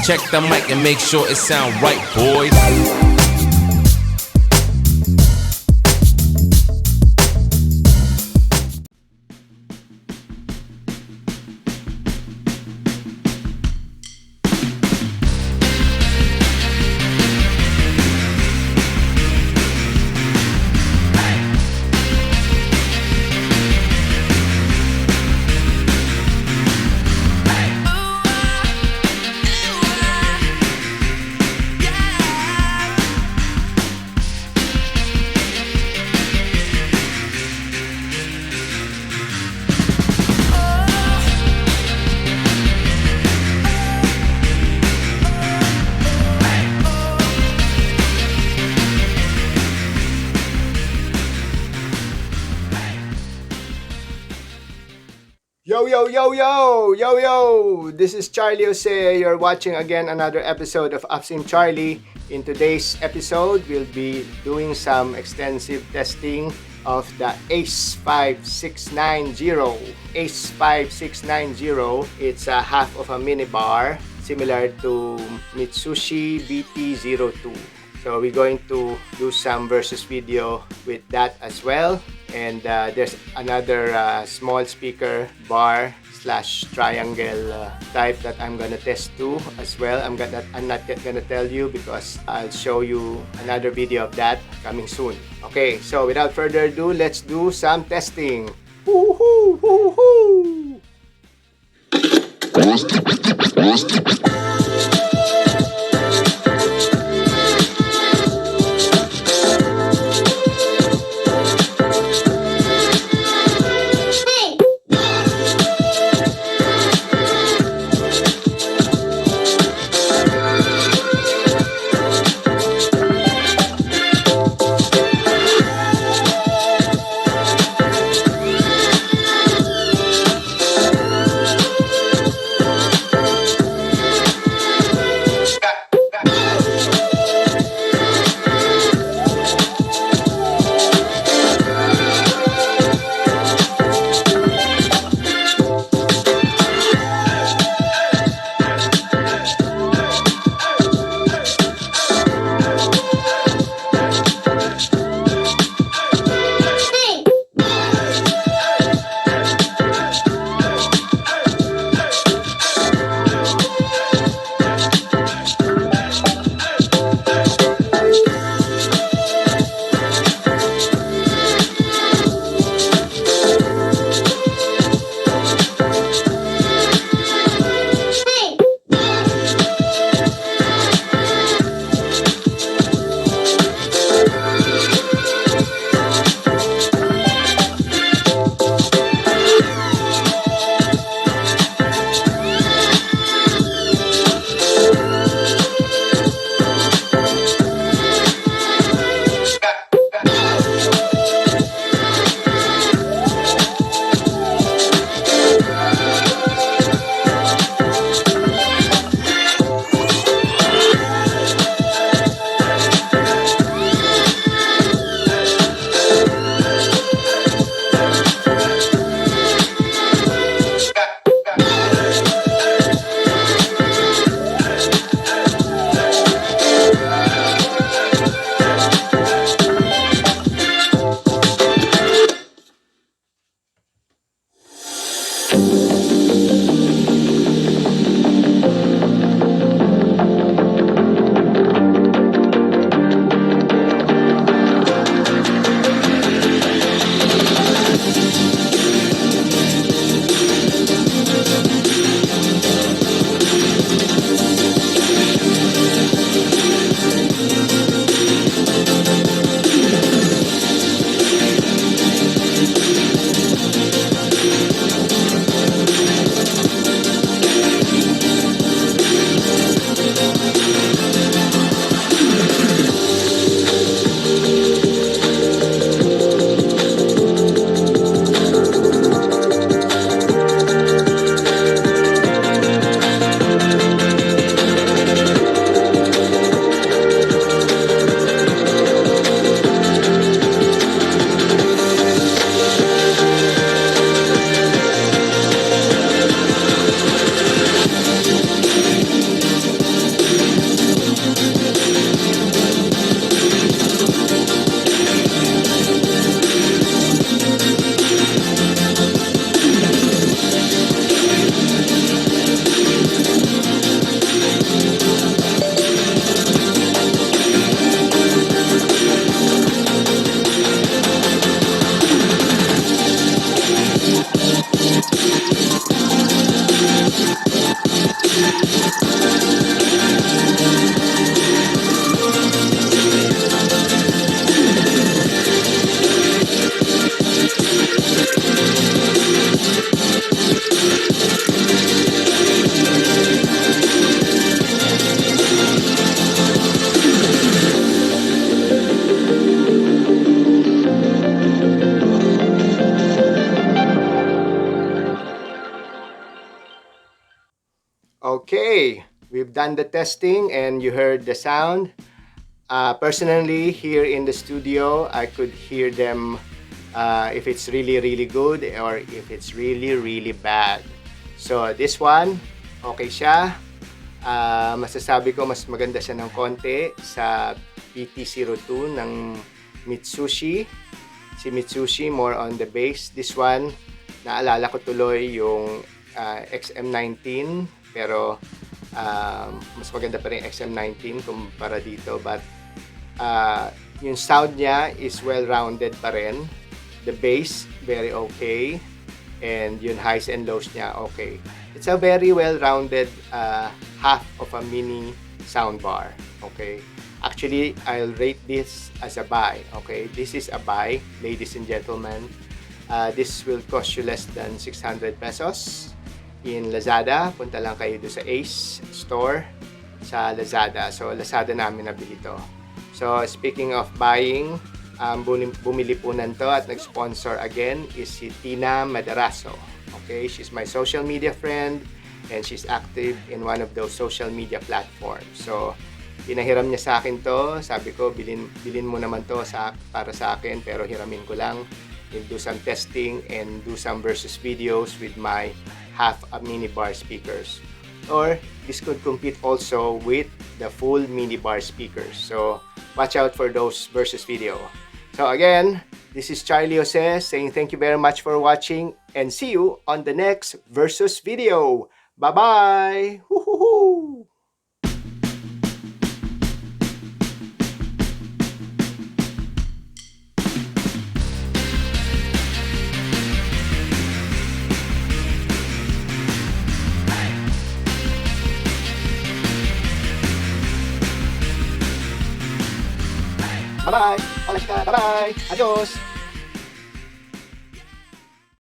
Check the mic and make sure it sound right, boys. Yo! This is Charlie Jose. You're watching again another episode of UpStreamCharlie. In today's episode, we'll be doing some extensive testing of the A5690. A5690, it's a half of a minibar similar to Mitsubishi BT02. So we're going to do some versus video with that as well. And there's another small speaker bar / triangle type that I'm gonna test too as well. I'm not yet gonna tell you because I'll show you another video of that coming soon. Okay, so without further ado, let's do some testing. Woohoo! Woohoo! Okay, we've done the testing and you heard the sound. Personally, here in the studio, I could hear them if it's really good or if it's really bad. So this one, okay siya. Masasabi ko mas maganda siya ng konti sa PT02 ng Mitsushi. Si Mitsushi more on the bass. This one, naalala ko tuloy yung XM19 pero mas maganda pa rin XM19 kumpara dito, but yung sound niya is well-rounded pa rin. The bass, very okay, and yung highs and lows niya, okay. It's a very well-rounded half of a mini soundbar, okay. Actually, I'll rate this as a buy, okay. This is a buy, ladies and gentlemen. This will cost you less than 600 pesos in Lazada. Punta lang kayo doon sa Ace Store sa Lazada. So, Lazada namin nabili to. So, speaking of buying, bumili po nanto at nag-sponsor again is si Tina Madaraso. Okay, she's my social media friend and she's active in one of those social media platforms. So, pinahiram niya sa akin to. Sabi ko, bilin mo naman to para sa akin, pero hiramin ko lang. We'll do some testing and do some versus videos with my half a mini bar speakers. Or this could compete also with the full mini bar speakers. So, watch out for those versus video. So again, this is Charlie Jose saying thank you very much for watching and see you on the next versus video. Bye-bye! Woo-hoo-hoo! Bye-bye! Hola chica! Bye-bye! Adios!